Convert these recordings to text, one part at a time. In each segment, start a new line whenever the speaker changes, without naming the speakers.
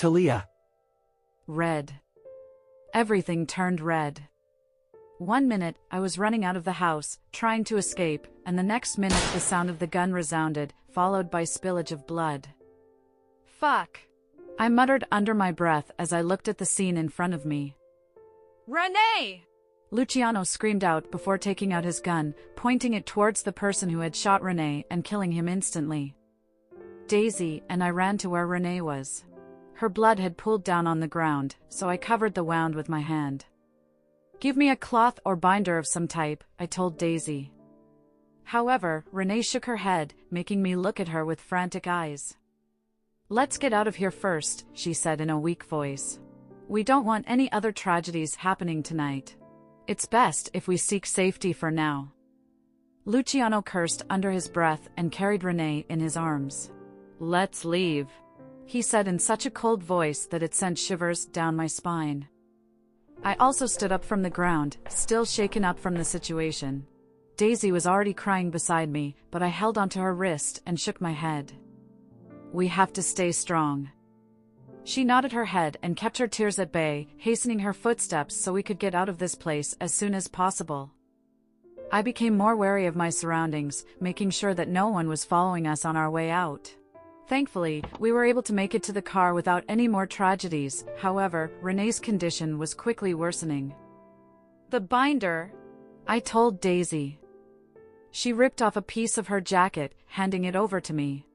Talia.
Red. Everything turned red. 1 minute, I was running out of the house, trying to escape, and the next minute the sound of the gun resounded, followed by spillage of blood. Fuck! I muttered under my breath as I looked at the scene in front of me. Renee! Luciano screamed out before taking out his gun, pointing it towards the person who had shot Renee and killing him instantly. Daisy and I ran to where Renee was. Her blood had pooled down on the ground, so I covered the wound with my hand. "Give me a cloth or binder of some type," I told Daisy. However, Renee shook her head, making me look at her with frantic eyes. "Let's get out of here first," she said in a weak voice. "We don't want any other tragedies happening tonight. It's best if we seek safety for now." Luciano cursed under his breath and carried Renee in his arms. "Let's leave," he said in such a cold voice that it sent shivers down my spine. I also stood up from the ground, still shaken up from the situation. Daisy was already crying beside me, but I held onto her wrist and shook my head. "We have to stay strong." She nodded her head and kept her tears at bay, hastening her footsteps so we could get out of this place as soon as possible. I became more wary of my surroundings, making sure that no one was following us on our way out. Thankfully, we were able to make it to the car without any more tragedies. However, Renee's condition was quickly worsening. "The binder," I told Daisy. She ripped off a piece of her jacket, handing it over to me.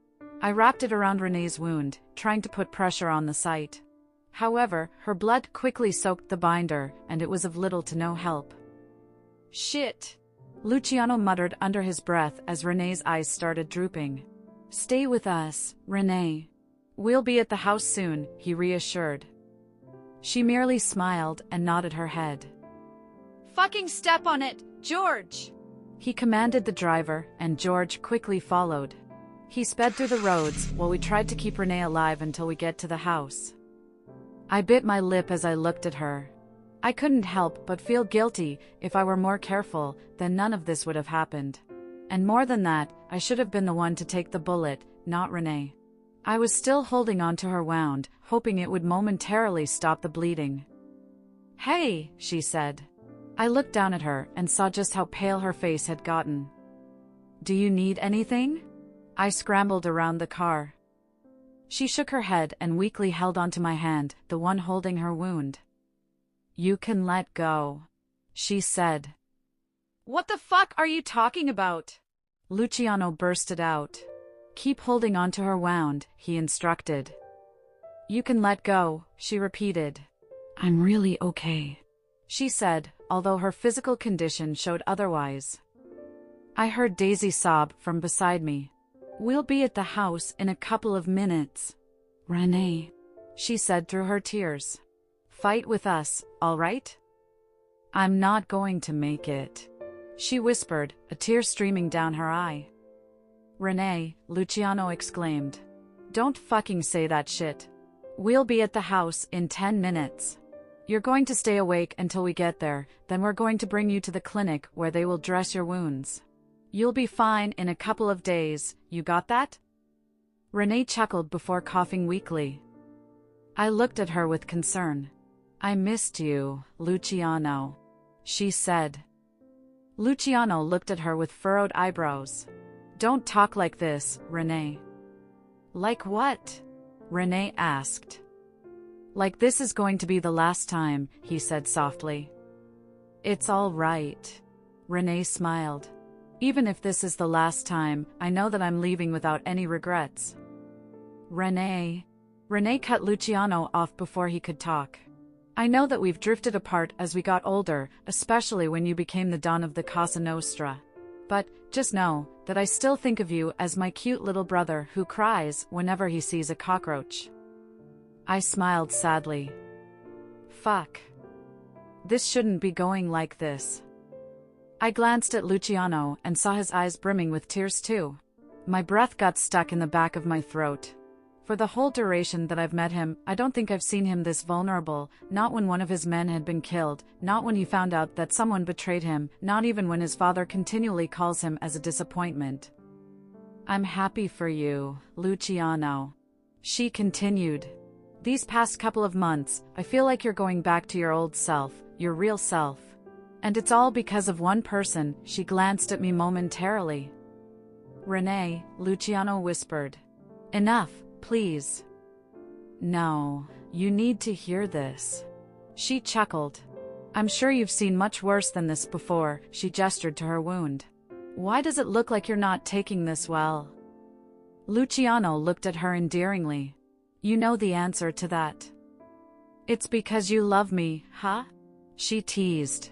I wrapped it around Renee's wound, trying to put pressure on the site. However, her blood quickly soaked the binder, and it was of little to no help. "Shit," Luciano muttered under his breath as Renee's eyes started drooping. "Stay with us, Renee. We'll be at the house soon," he reassured. She merely smiled and nodded her head. "Fucking step on it, George!" he commanded the driver, and George quickly followed. He sped through the roads while we tried to keep Renee alive until we get to the house. I bit my lip as I looked at her. I couldn't help but feel guilty. If I were more careful, then none of this would have happened. And more than that, I should have been the one to take the bullet, not Renee. I was still holding on to her wound, hoping it would momentarily stop the bleeding. "Hey," she said. I looked down at her and saw just how pale her face had gotten. "Do you need anything?" I scrambled around the car. She shook her head and weakly held onto my hand, the one holding her wound. "You can let go," she said. "What the fuck are you talking about?" Luciano bursted out. "Keep holding onto her wound," he instructed. "You can let go," she repeated. "I'm really okay," she said, although her physical condition showed otherwise. I heard Daisy sob from beside me. "We'll be at the house in a couple of minutes, Renee," she said through her tears. "Fight with us, all right?" "I'm not going to make it," she whispered, a tear streaming down her eye. "Renee," Luciano exclaimed. "Don't fucking say that shit. We'll be at the house in 10 minutes. You're going to stay awake until we get there, then we're going to bring you to the clinic where they will dress your wounds. You'll be fine in a couple of days, you got that?" Renee chuckled before coughing weakly. I looked at her with concern. "I missed you, Luciano," she said. Luciano looked at her with furrowed eyebrows. "Don't talk like this, Renee." "Like what?" Renee asked. "Like this is going to be the last time," he said softly. "It's all right." Renee smiled. "Even if this is the last time, I know that I'm leaving without any regrets." Renee cut Luciano off before he could talk. "I know that we've drifted apart as we got older, especially when you became the Don of the Casa Nostra. But, just know, that I still think of you as my cute little brother who cries whenever he sees a cockroach." I smiled sadly. Fuck. This shouldn't be going like this. I glanced at Luciano and saw his eyes brimming with tears too. My breath got stuck in the back of my throat. For the whole duration that I've met him, I don't think I've seen him this vulnerable, not when one of his men had been killed, not when he found out that someone betrayed him, not even when his father continually calls him as a disappointment. "I'm happy for you, Luciano," she continued. These past couple of months, I feel like you're going back to your old self, your real self. And it's all because of one person." She glanced at me momentarily. "Renee," Luciano whispered. "Enough, please." "No, you need to hear this." She chuckled. "I'm sure you've seen much worse than this before." She gestured to her wound. "Why does it look like you're not taking this well?" Luciano looked at her endearingly. "You know the answer to that." "It's because you love me, huh?" She teased.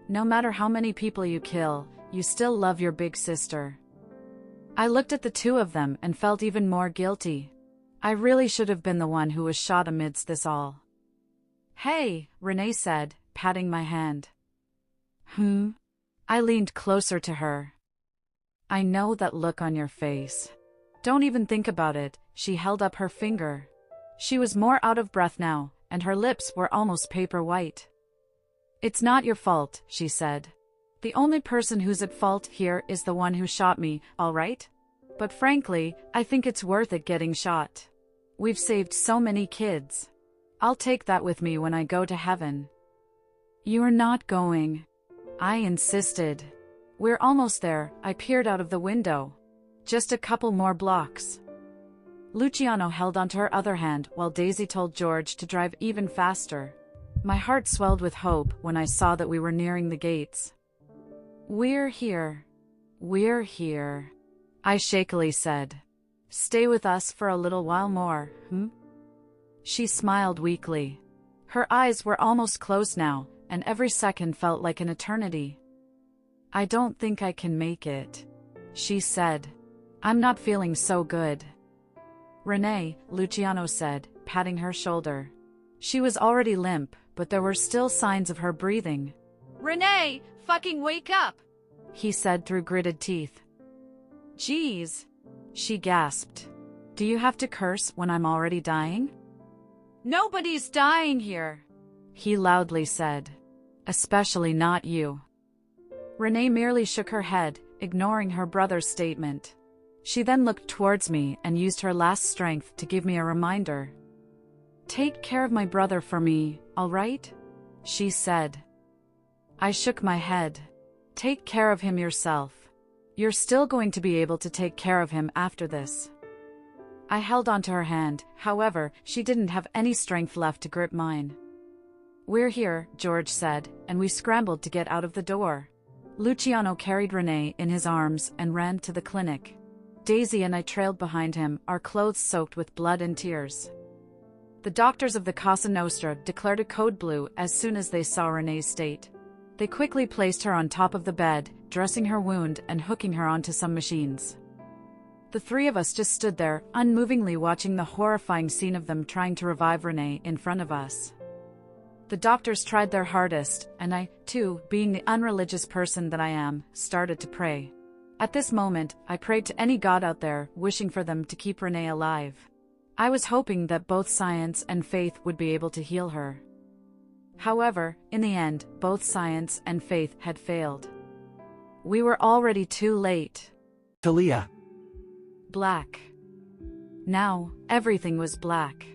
"No matter how many people you kill, you still love your big sister." I looked at the two of them and felt even more guilty. I really should have been the one who was shot amidst this all. "Hey," Renee said, patting my hand. I leaned closer to her. "I know that look on your face. Don't even think about it." She held up her finger. She was more out of breath now, and her lips were almost paper white. "It's not your fault," she said. "The only person who's at fault here is the one who shot me, all right? But frankly, I think it's worth it getting shot. We've saved so many kids. I'll take that with me when I go to heaven." "You're not going." I insisted. "We're almost there." I peered out of the window. "Just a couple more blocks." Luciano held onto her other hand while Daisy told George to drive even faster. My heart swelled with hope when I saw that we were nearing the gates. "We're here. We're here," I shakily said. "Stay with us for a little while more, She smiled weakly. Her eyes were almost closed now, and every second felt like an eternity. "I don't think I can make it," she said. "I'm not feeling so good." "Renee," Luciano said, patting her shoulder. She was already limp, but there were still signs of her breathing. "Renee, fucking wake up!" he said through gritted teeth. "Geez," she gasped. "Do you have to curse when I'm already dying?" "Nobody's dying here," he loudly said. "Especially not you." Renee merely shook her head, ignoring her brother's statement. She then looked towards me and used her last strength to give me a reminder. "Take care of my brother for me, all right?" she said. I shook my head. "Take care of him yourself. You're still going to be able to take care of him after this." I held onto her hand, however, she didn't have any strength left to grip mine. "We're here," George said, and we scrambled to get out of the door. Luciano carried Renee in his arms and ran to the clinic. Daisy and I trailed behind him, our clothes soaked with blood and tears. The doctors of the Casa Nostra declared a code blue as soon as they saw Renee's state. They quickly placed her on top of the bed, dressing her wound and hooking her onto some machines. The three of us just stood there, unmovingly watching the horrifying scene of them trying to revive Renee in front of us. The doctors tried their hardest, and I, too, being the unreligious person that I am, started to pray. At this moment, I prayed to any god out there, wishing for them to keep Renee alive. I was hoping that both science and faith would be able to heal her. However, in the end, both science and faith had failed. We were already too late.
Talia.
Black. Now, everything was black.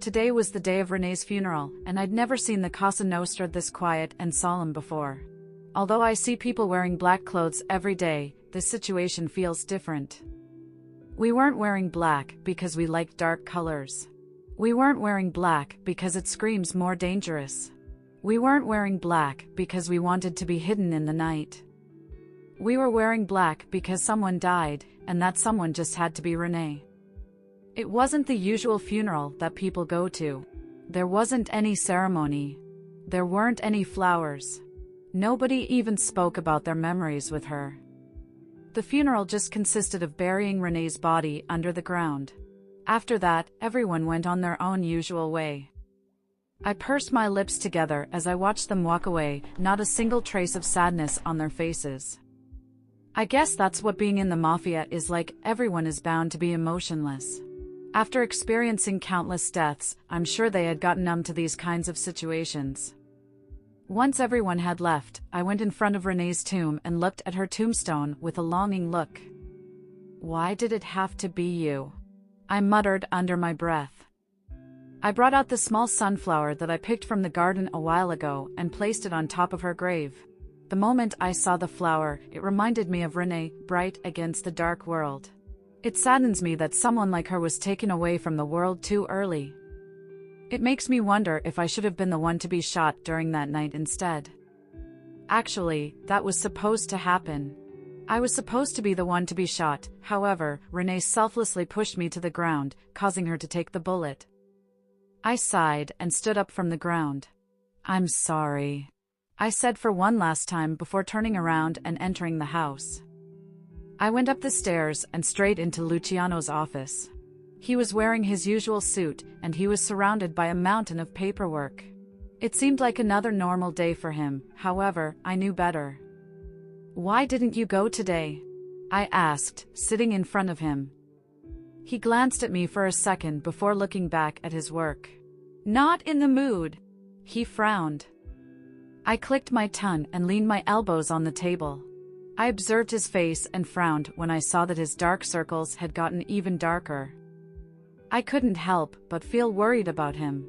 Today was the day of Renee's funeral, and I'd never seen the Casa Nostra this quiet and solemn before. Although I see people wearing black clothes every day, this situation feels different. We weren't wearing black because we like dark colors. We weren't wearing black because it screams more dangerous. We weren't wearing black because we wanted to be hidden in the night. We were wearing black because someone died, and that someone just had to be Renee. It wasn't the usual funeral that people go to. There wasn't any ceremony. There weren't any flowers. Nobody even spoke about their memories with her. The funeral just consisted of burying Renee's body under the ground. After that, everyone went on their own usual way. I pursed my lips together as I watched them walk away, not a single trace of sadness on their faces. I guess that's what being in the Mafia is like. Everyone is bound to be emotionless. After experiencing countless deaths, I'm sure they had gotten numb to these kinds of situations. Once everyone had left, I went in front of Renee's tomb and looked at her tombstone with a longing look. "Why did it have to be you?" I muttered under my breath. I brought out the small sunflower that I picked from the garden a while ago and placed it on top of her grave. The moment I saw the flower, it reminded me of Renee, bright against the dark world. It saddens me that someone like her was taken away from the world too early. It makes me wonder if I should have been the one to be shot during that night instead. Actually, that was supposed to happen. I was supposed to be the one to be shot, however, Renee selflessly pushed me to the ground, causing her to take the bullet. I sighed and stood up from the ground. "I'm sorry," I said for one last time before turning around and entering the house. I went up the stairs and straight into Luciano's office. He was wearing his usual suit, and he was surrounded by a mountain of paperwork. It seemed like another normal day for him, however, I knew better. "Why didn't you go today?" I asked, sitting in front of him. He glanced at me for a second before looking back at his work. "Not in the mood." He frowned. I clicked my tongue and leaned my elbows on the table. I observed his face and frowned when I saw that his dark circles had gotten even darker. I couldn't help but feel worried about him.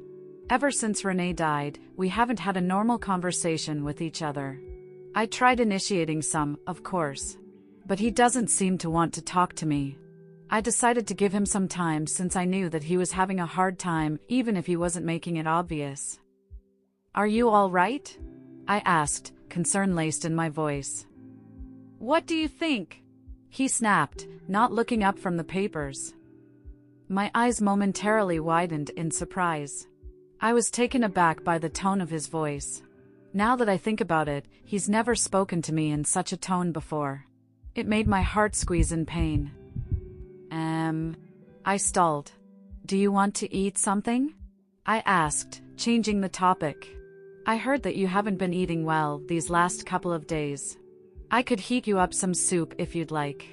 Ever since Renee died, we haven't had a normal conversation with each other. I tried initiating some, of course. But he doesn't seem to want to talk to me. I decided to give him some time since I knew that he was having a hard time even if he wasn't making it obvious. "Are you all right?" I asked, concern laced in my voice. "What do you think?" he snapped, not looking up from the papers. My eyes momentarily widened in surprise. I was taken aback by the tone of his voice. Now that I think about it, he's never spoken to me in such a tone before. It made my heart squeeze in pain. I stalled. "Do you want to eat something?" I asked, changing the topic. "I heard that you haven't been eating well these last couple of days. I could heat you up some soup if you'd like."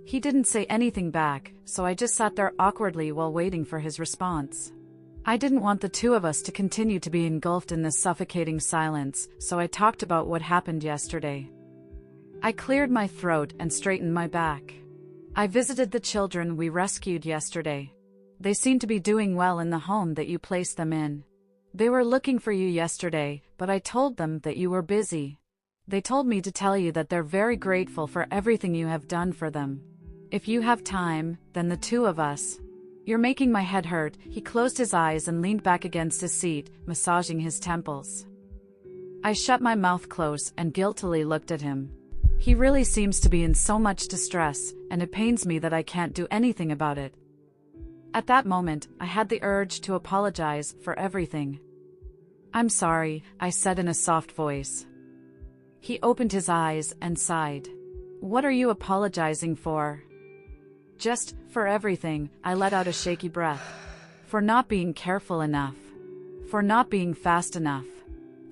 He didn't say anything back, so I just sat there awkwardly while waiting for his response. I didn't want the two of us to continue to be engulfed in this suffocating silence, so I talked about what happened yesterday. I cleared my throat and straightened my back. "I visited the children we rescued yesterday. They seem to be doing well in the home that you placed them in. They were looking for you yesterday, but I told them that you were busy. They told me to tell you that they're very grateful for everything you have done for them. If you have time, then the two of us." "You're making my head hurt." He closed his eyes and leaned back against his seat, massaging his temples. I shut my mouth close and guiltily looked at him. He really seems to be in so much distress, and it pains me that I can't do anything about it. At that moment, I had the urge to apologize for everything. "I'm sorry," I said in a soft voice. He opened his eyes and sighed. "What are you apologizing for?" "Just, for everything," I let out a shaky breath. "For not being careful enough. For not being fast enough.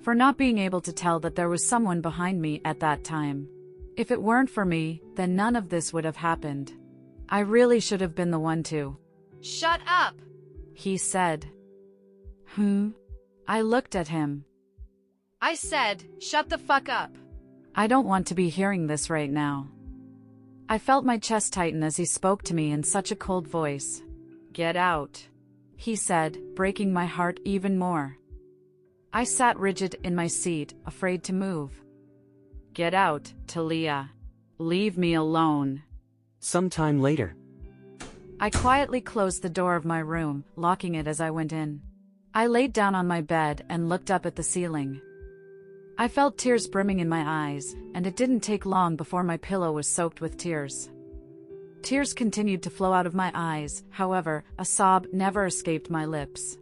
For not being able to tell that there was someone behind me at that time. If it weren't for me, then none of this would have happened. I really should have been the one to." "Shut up!" he said. I looked at him. "I said, shut the fuck up." I don't want to be hearing this right now. I felt my chest tighten as he spoke to me in such a cold voice. "Get out," he said, breaking my heart even more. I sat rigid in my seat, afraid to move. "Get out, Talia. Leave me alone."
Sometime later.
I quietly closed the door of my room, locking it as I went in. I laid down on my bed and looked up at the ceiling. I felt tears brimming in my eyes, and it didn't take long before my pillow was soaked with tears. Tears continued to flow out of my eyes, however, a sob never escaped my lips.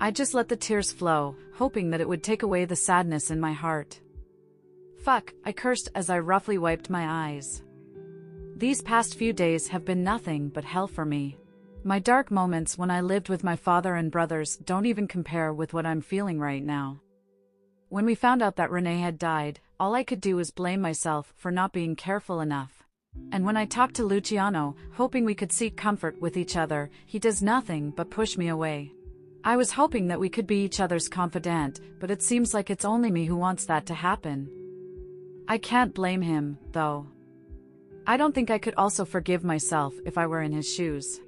I just let the tears flow, hoping that it would take away the sadness in my heart. "Fuck," I cursed as I roughly wiped my eyes. These past few days have been nothing but hell for me. My dark moments when I lived with my father and brothers don't even compare with what I'm feeling right now. When we found out that Renee had died, all I could do was blame myself for not being careful enough. And when I talked to Luciano, hoping we could seek comfort with each other, he does nothing but push me away. I was hoping that we could be each other's confidant, but it seems like it's only me who wants that to happen. I can't blame him, though. I don't think I could also forgive myself if I were in his shoes.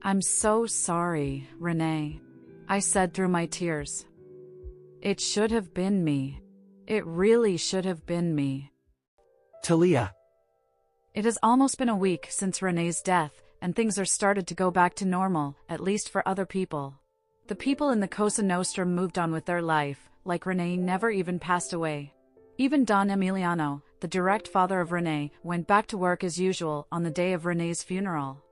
I'm so sorry, Renee, I said through my tears. It should have been me. It really should have been me.
Talia.
It has almost been a week since Renee's death, and things are started to go back to normal, at least for other people. The people in the Cosa Nostra moved on with their life, like Renee never even passed away. Even Don Emiliano, the direct father of Renee, went back to work as usual on the day of Renee's funeral.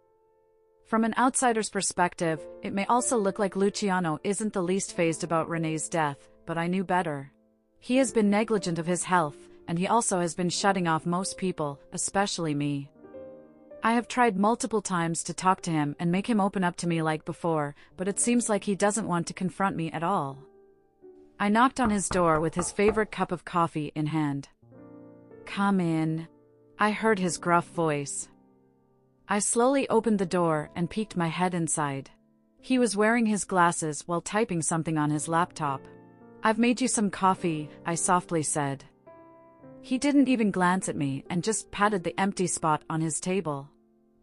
From an outsider's perspective, it may also look like Luciano isn't the least fazed about Renee's death, but I knew better. He has been negligent of his health, and he also has been shutting off most people, especially me. I have tried multiple times to talk to him and make him open up to me like before, but it seems like he doesn't want to confront me at all. I knocked on his door with his favorite cup of coffee in hand. "Come in," I heard his gruff voice. I slowly opened the door and peeked my head inside. He was wearing his glasses while typing something on his laptop. "I've made you some coffee," I softly said. He didn't even glance at me and just patted the empty spot on his table.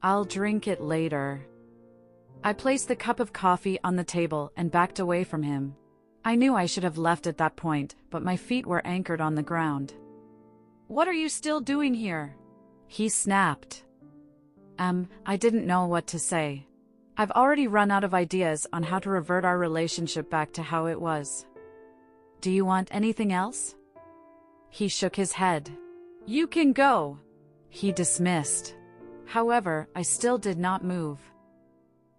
"I'll drink it later." I placed the cup of coffee on the table and backed away from him. I knew I should have left at that point, but my feet were anchored on the ground. "What are you still doing here?" he snapped. I didn't know what to say. I've already run out of ideas on how to revert our relationship back to how it was. "Do you want anything else?" He shook his head. "You can go," he dismissed. However, I still did not move.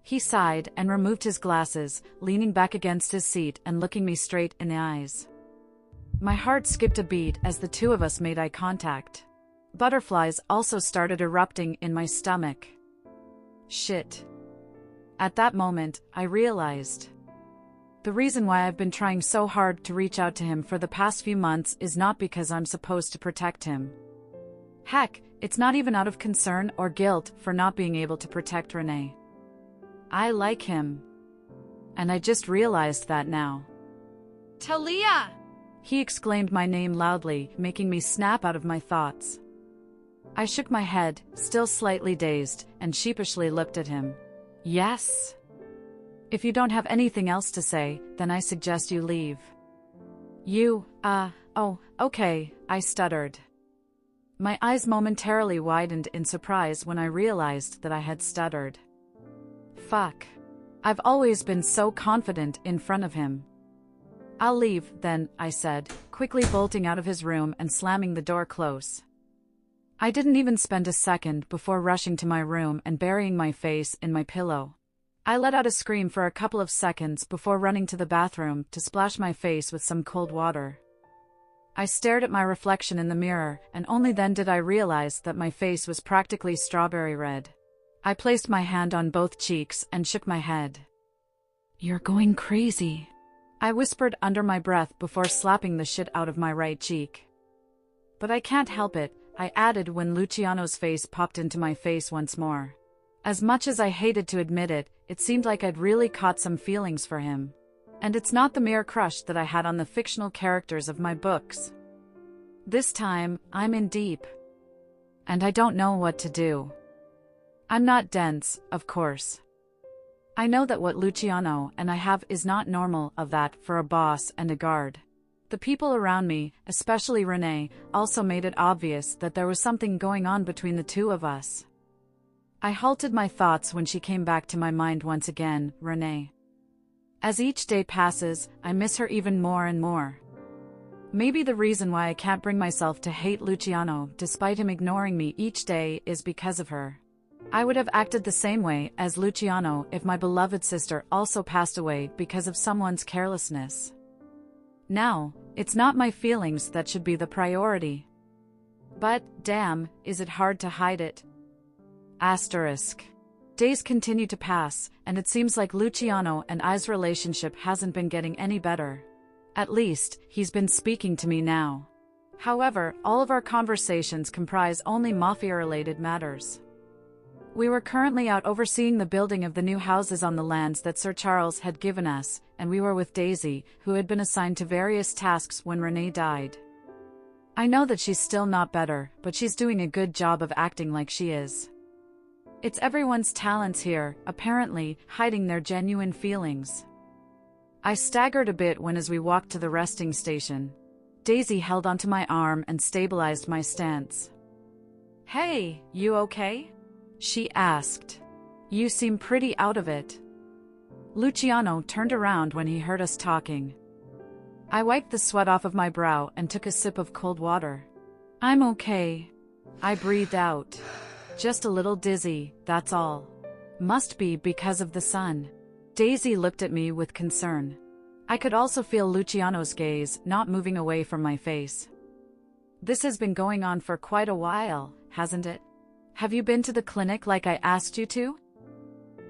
He sighed and removed his glasses, leaning back against his seat and looking me straight in the eyes. My heart skipped a beat as the two of us made eye contact. Butterflies also started erupting in my stomach. Shit. At that moment, I realized. The reason why I've been trying so hard to reach out to him for the past few months is not because I'm supposed to protect him. Heck, it's not even out of concern or guilt for not being able to protect Renee. I like him. And I just realized that now. "Talia!" He exclaimed my name loudly, making me snap out of my thoughts. I shook my head, still slightly dazed, and sheepishly looked at him. "Yes?" "If you don't have anything else to say, then I suggest you leave." Oh, okay," I stuttered. My eyes momentarily widened in surprise when I realized that I had stuttered. Fuck. I've always been so confident in front of him. "I'll leave, then," I said, quickly bolting out of his room and slamming the door close. I didn't even spend a second before rushing to my room and burying my face in my pillow. I let out a scream for a couple of seconds before running to the bathroom to splash my face with some cold water. I stared at my reflection in the mirror, and only then did I realize that my face was practically strawberry red. I placed my hand on both cheeks and shook my head. "You're going crazy," I whispered under my breath before slapping the shit out of my right cheek. "But I can't help it," I added when Luciano's face popped into my face once more. As much as I hated to admit it, it seemed like I'd really caught some feelings for him. And it's not the mere crush that I had on the fictional characters of my books. This time, I'm in deep. And I don't know what to do. I'm not dense, of course. I know that what Luciano and I have is not normal of that for a boss and a guard. The people around me, especially Renee, also made it obvious that there was something going on between the two of us. I halted my thoughts when she came back to my mind once again, Renee. As each day passes, I miss her even more and more. Maybe the reason why I can't bring myself to hate Luciano despite him ignoring me each day is because of her. I would have acted the same way as Luciano if my beloved sister also passed away because of someone's carelessness. Now, it's not my feelings that should be the priority. But, damn, is it hard to hide it? Asterisk. Days continue to pass, and it seems like Luciano and I's relationship hasn't been getting any better. At least, he's been speaking to me now. However, all of our conversations comprise only Mafia-related matters. We were currently out overseeing the building of the new houses on the lands that Sir Charles had given us, and we were with Daisy, who had been assigned to various tasks when Renee died. I know that she's still not better, but she's doing a good job of acting like she is. It's everyone's talents here, apparently, hiding their genuine feelings. I staggered a bit as we walked to the resting station. Daisy held onto my arm and stabilized my stance. "Hey, you okay?" she asked. "You seem pretty out of it." Luciano turned around when he heard us talking. I wiped the sweat off of my brow and took a sip of cold water. "I'm okay," I breathed out. "Just a little dizzy, that's all. Must be because of the sun." Daisy looked at me with concern. I could also feel Luciano's gaze not moving away from my face. "This has been going on for quite a while, hasn't it? Have you been to the clinic like I asked you to?"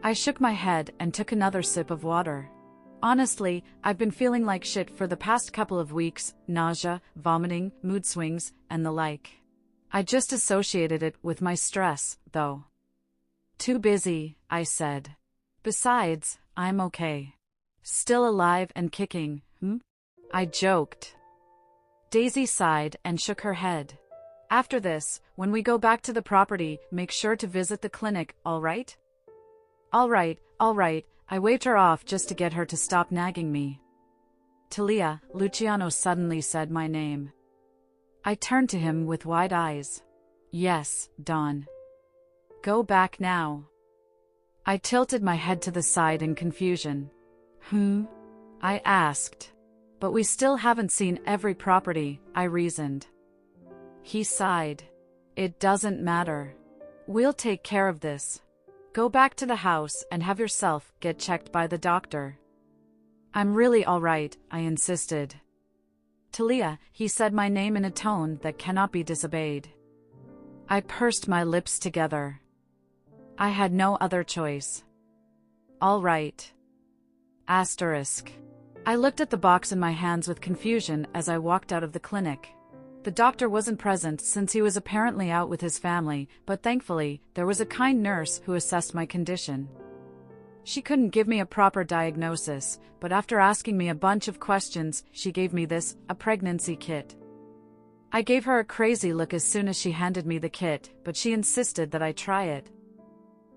I shook my head and took another sip of water. "Honestly, I've been feeling like shit for the past couple of weeks, nausea, vomiting, mood swings, and the like. I just associated it with my stress, though." "Too busy," I said. "Besides, I'm okay. Still alive and kicking, I joked. Daisy sighed and shook her head. "After this, when we go back to the property, make sure to visit the clinic, all right?" All right, I waved her off just to get her to stop nagging me. "Talia," Luciano suddenly said my name. I turned to him with wide eyes. "Yes, Dawn." "Go back now." I tilted my head to the side in confusion. I asked. "But we still haven't seen every property," I reasoned. He sighed. "It doesn't matter. We'll take care of this. Go back to the house and have yourself get checked by the doctor." "I'm really all right," I insisted. "Talia," he said my name in a tone that cannot be disobeyed. I pursed my lips together. I had no other choice. "All right." I looked at the box in my hands with confusion as I walked out of the clinic. The doctor wasn't present since he was apparently out with his family, but thankfully, there was a kind nurse who assessed my condition. She couldn't give me a proper diagnosis, but after asking me a bunch of questions, she gave me a pregnancy kit. I gave her a crazy look as soon as she handed me the kit, but she insisted that I try it.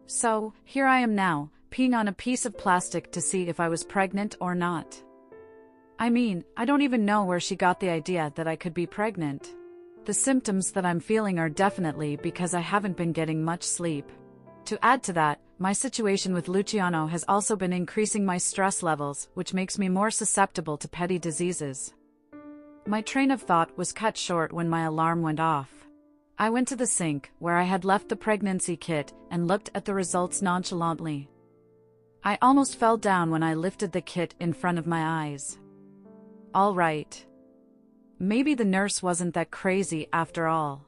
So, here I am now, peeing on a piece of plastic to see if I was pregnant or not. I mean, I don't even know where she got the idea that I could be pregnant. The symptoms that I'm feeling are definitely because I haven't been getting much sleep. To add to that, my situation with Luciano has also been increasing my stress levels, which makes me more susceptible to petty diseases. My train of thought was cut short when my alarm went off. I went to the sink, where I had left the pregnancy kit, and looked at the results nonchalantly. I almost fell down when I lifted the kit in front of my eyes. All right. Maybe the nurse wasn't that crazy after all.